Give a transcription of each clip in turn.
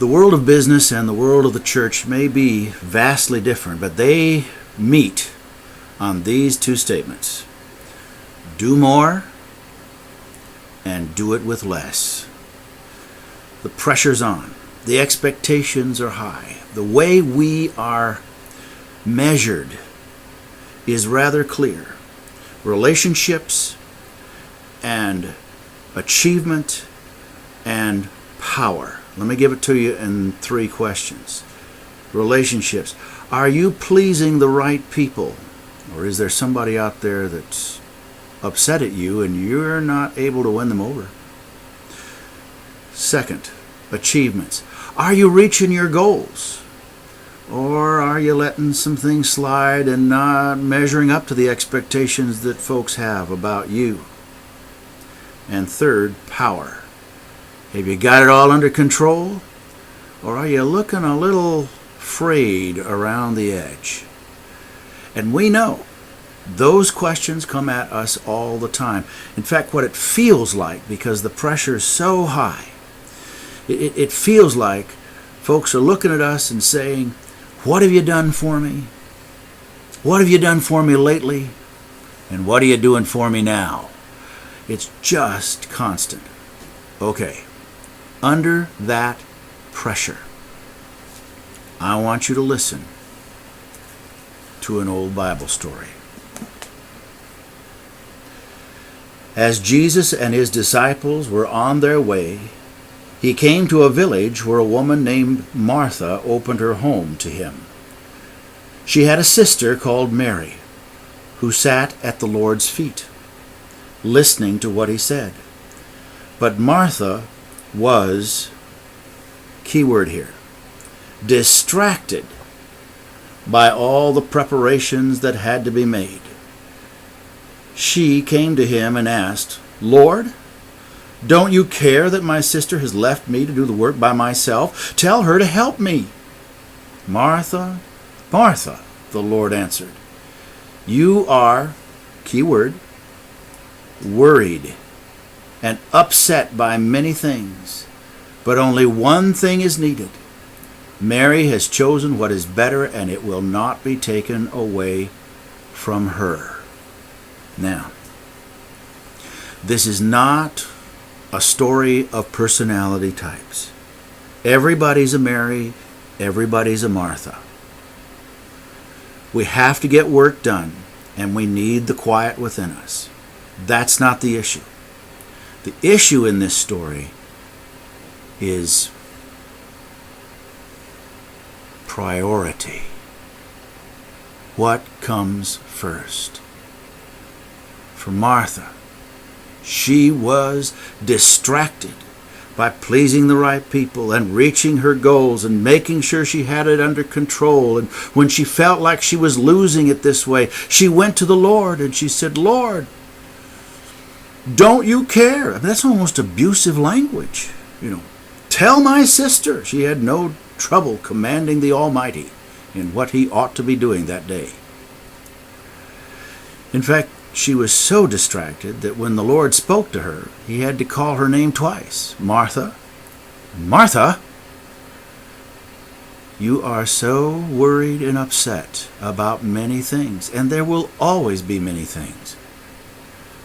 The world of business and the world of the church may be vastly different, but they meet on these two statements: do more and do it with less. The pressure's on. The expectations are high. The way we are measured is rather clear. Relationships and achievement and power. Let me give it to you in 3 questions. Relationships. Are you pleasing the right people? Or is there somebody out there that's upset at you and you're not able to win them over? Second, achievements. Are you reaching your goals? Or are you letting some things slide and not measuring up to the expectations that folks have about you? And third, power. Have you got it all under control? Or are you looking a little frayed around the edge? And we know those questions come at us all the time. In fact, what it feels like, because the pressure is so high, it feels like folks are looking at us and saying, what have you done for me? What have you done for me lately? And what are you doing for me now? It's just constant. Okay, under that pressure, I want you to listen to an old Bible story. As Jesus and his disciples were on their way, he came to a village where a woman named Martha opened her home to him. She had a sister called Mary, who sat at the Lord's feet, listening to what he said. But Martha was, keyword here, distracted by all the preparations that had to be made. She came to him and asked, Lord, don't you care that my sister has left me to do the work by myself? Tell her to help me. Martha, Martha, the Lord answered, you are, keyword, worried and upset by many things, but only one thing is needed. Mary has chosen what is better, and it will not be taken away from her. Now, this is not a story of personality types. Everybody's a Mary, everybody's a Martha. We have to get work done, and we need the quiet within us. That's not the issue. The issue in this story is priority. What comes first? For Martha, she was distracted by pleasing the right people and reaching her goals and making sure she had it under control. And when she felt like she was losing it this way, she went to the Lord and she said, Lord, don't you care? I mean, that's almost abusive language. Tell my sister. She had no trouble commanding the Almighty in what he ought to be doing that day. In fact, she was so distracted that when the Lord spoke to her, he had to call her name twice. Martha, Martha, you are so worried and upset about many things, and there will always be many things.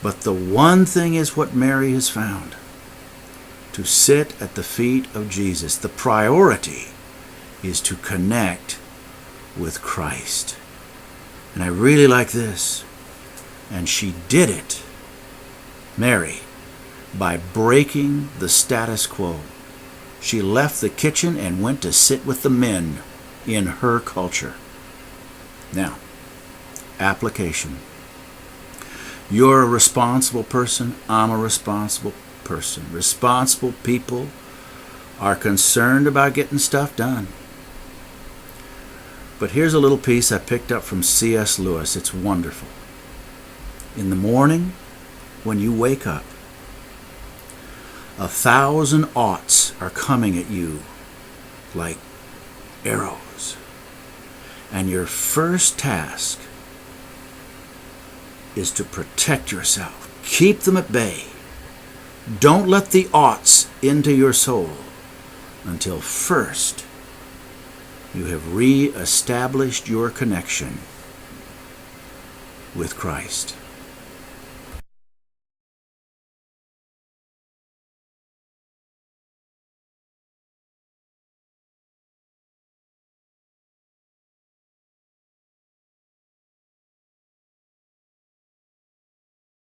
But the one thing is what Mary has found: to sit at the feet of Jesus. The priority is to connect with Christ. And I really like this. And she did it, Mary, by breaking the status quo. She left the kitchen and went to sit with the men in her culture. Now, application. You're a responsible person. I'm a responsible person. Responsible people are concerned about getting stuff done. But here's a little piece I picked up from C.S. Lewis. It's wonderful. In the morning, when you wake up, 1,000 oughts are coming at you like arrows. And your first task is to protect yourself. Keep them at bay. Don't let the oughts into your soul until first you have re-established your connection with Christ.